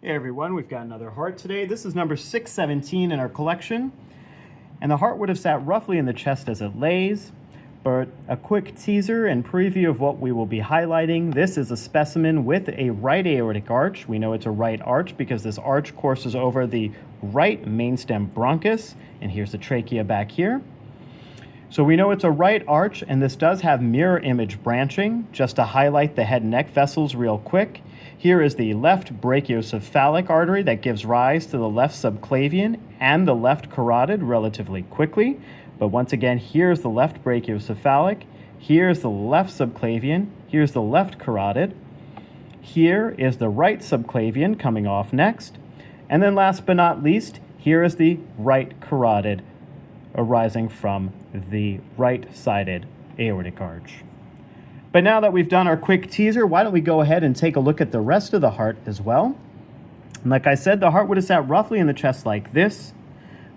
Hey everyone, we've got another heart today. This is number 617 in our collection. And the heart would have sat roughly in the chest as it lays, but a quick teaser and preview of what we will be highlighting. This is a specimen with a right aortic arch. We know it's a right arch because this arch courses over the right mainstem bronchus, and here's the trachea back here. So we know it's a right arch, and this does have mirror image branching. Just to highlight the head and neck vessels real quick, here is the left brachiocephalic artery that gives rise to the left subclavian and the left carotid relatively quickly. But once again, here's the left brachiocephalic, here's the left subclavian, here's the left carotid, here is the right subclavian coming off next, and then last but not least, here is the right carotid arising from the right-sided aortic arch. But now that we've done our quick teaser, why don't we go ahead and take a look at the rest of the heart as well. And like I said, the heart would have sat roughly in the chest like this,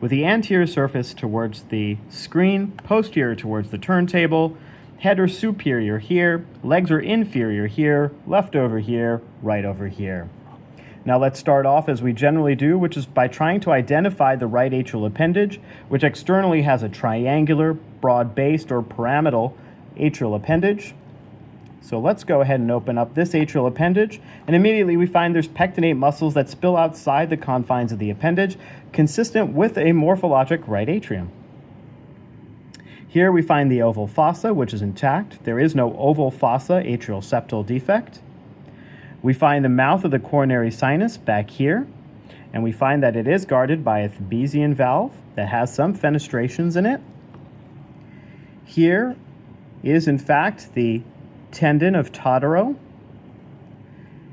with the anterior surface towards the screen, posterior towards the turntable, head or superior here, legs are inferior here, left over here, right over here. Now let's start off as we generally do, which is by trying to identify the right atrial appendage, which externally has a triangular, broad-based, or pyramidal atrial appendage. So let's go ahead and open up this atrial appendage, and immediately we find there's pectinate muscles that spill outside the confines of the appendage, consistent with a morphologic right atrium. Here we find the oval fossa, which is intact. There is no oval fossa atrial septal defect. We find the mouth of the coronary sinus back here, and we find that it is guarded by a Thebesian valve that has some fenestrations in it. Here is, in fact, the tendon of Totaro.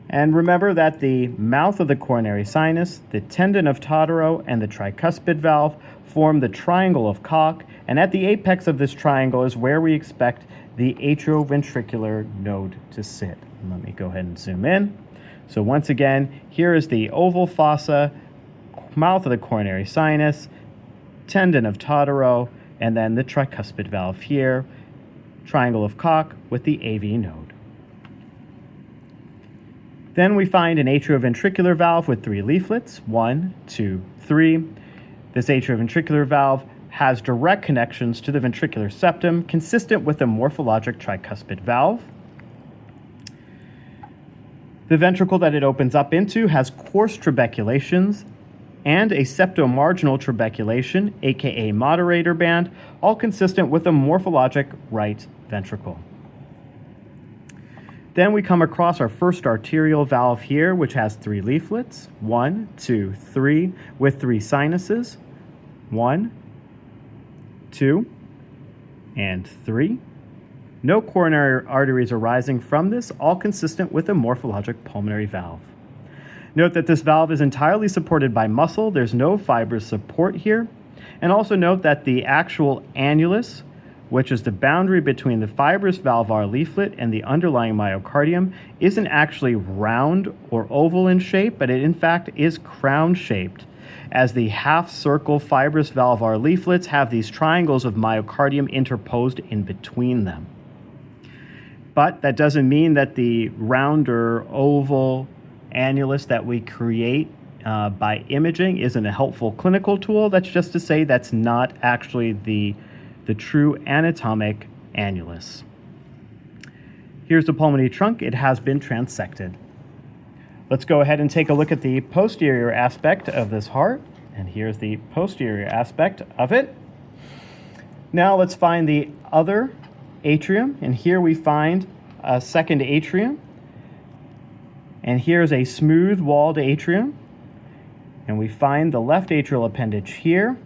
And remember that the mouth of the coronary sinus, the tendon of Totaro, and the tricuspid valve form the triangle of Koch, and at the apex of this triangle is where we expect the atrioventricular node to sit. Let me go ahead and zoom in. So once again, here is the oval fossa, mouth of the coronary sinus, tendon of Totaro, and then the tricuspid valve here, triangle of Koch with the AV node. Then we find an atrioventricular valve with 3 leaflets, 1, 2, 3. This atrioventricular valve has direct connections to the ventricular septum, consistent with a morphologic tricuspid valve. The ventricle that it opens up into has coarse trabeculations and a septomarginal trabeculation, aka moderator band, all consistent with a morphologic right ventricle. Then we come across our first arterial valve here, which has 3 leaflets, 1, 2, 3, with 3 sinuses, 1, 2, and 3. No coronary arteries arising from this, all consistent with a morphologic pulmonary valve. Note that this valve is entirely supported by muscle. There's no fibrous support here. And also note that the actual annulus, which is the boundary between the fibrous valvar leaflet and the underlying myocardium, isn't actually round or oval in shape, but it in fact is crown-shaped, as the half-circle fibrous valvar leaflets have these triangles of myocardium interposed in between them. But that doesn't mean that the round or oval annulus that we create by imaging isn't a helpful clinical tool. That's just to say that's not actually the true anatomic annulus. Here's the pulmonary trunk. It has been transected. Let's go ahead and take a look at the posterior aspect of this heart. And here's the posterior aspect of it. Now let's find the other atrium. And here we find a second atrium. And here's a smooth-walled atrium. And we find the left atrial appendage here.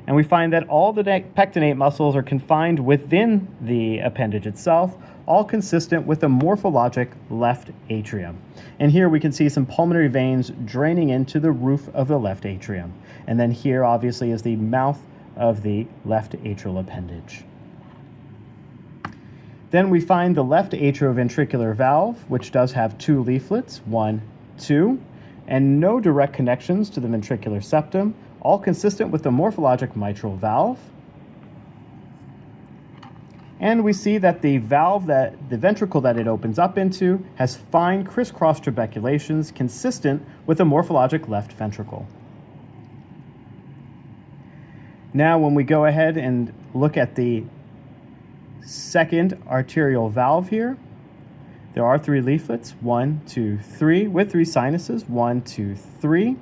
And we find that all the pectinate muscles are confined within the appendage itself, all consistent with a morphologic left atrium. And here we can see some pulmonary veins draining into the roof of the left atrium. And then here, obviously, is the mouth of the left atrial appendage. Then we find the left atrioventricular valve, which does have 2 leaflets, 1, 2, and no direct connections to the ventricular septum, all consistent with the morphologic mitral valve. And we see that the ventricle that it opens up into has fine crisscross trabeculations consistent with a morphologic left ventricle. Now, when we go ahead and look at the second arterial valve here, there are 3 leaflets, 1, 2, 3, with 3 sinuses, 1, 2, 3.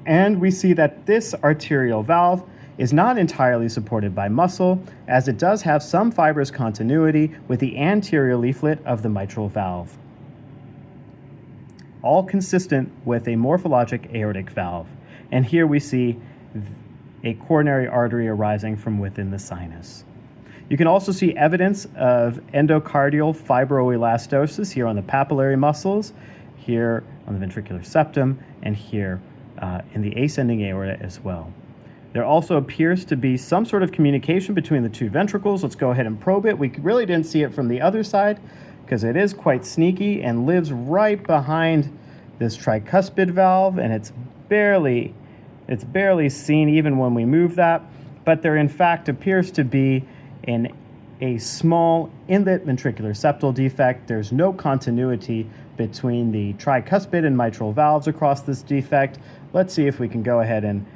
And we see that this arterial valve is not entirely supported by muscle, as it does have some fibrous continuity with the anterior leaflet of the mitral valve, all consistent with a morphologic aortic valve. And here we see a coronary artery arising from within the sinus. You can also see evidence of endocardial fibroelastosis here on the papillary muscles, here on the ventricular septum, and here in the ascending aorta as well. There also appears to be some sort of communication between the 2 ventricles. Let's go ahead and probe it. We really didn't see it from the other side because it is quite sneaky and lives right behind this tricuspid valve, and it's barely seen even when we move that. But there in fact appears to be a small inlet ventricular septal defect. There's no continuity between the tricuspid and mitral valves across this defect. Let's see if we can go ahead and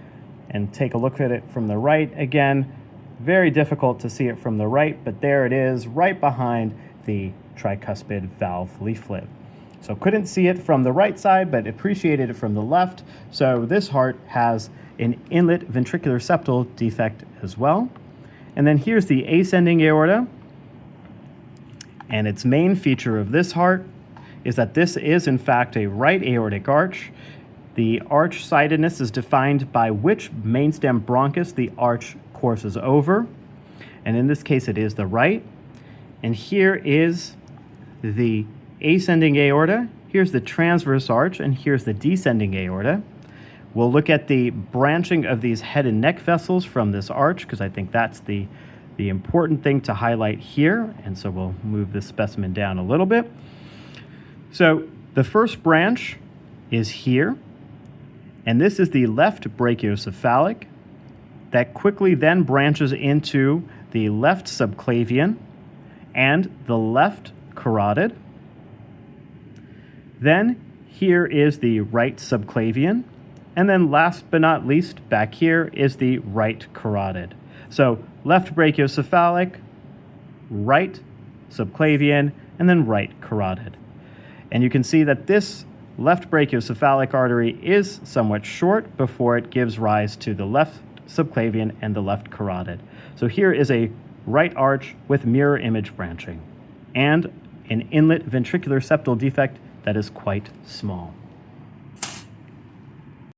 take a look at it from the right again. Very difficult to see it from the right, but there it is right behind the tricuspid valve leaflet. So couldn't see it from the right side, but appreciated it from the left. So this heart has an inlet ventricular septal defect as well. And then here's the ascending aorta. And its main feature of this heart is that this is in fact a right aortic arch. The arch-sidedness is defined by which mainstem bronchus the arch courses over. And in this case, it is the right. And here is the ascending aorta. Here's the transverse arch, and here's the descending aorta. We'll look at the branching of these head and neck vessels from this arch, because I think that's the important thing to highlight here. And so we'll move this specimen down a little bit. So the first branch is here. And this is the left brachiocephalic that quickly then branches into the left subclavian and the left carotid. Then here is the right subclavian. And then last but not least, back here is the right carotid. So left brachiocephalic, right subclavian, and then right carotid. And you can see that this left brachiocephalic artery is somewhat short before it gives rise to the left subclavian and the left carotid. So here is a right arch with mirror image branching and an inlet ventricular septal defect that is quite small.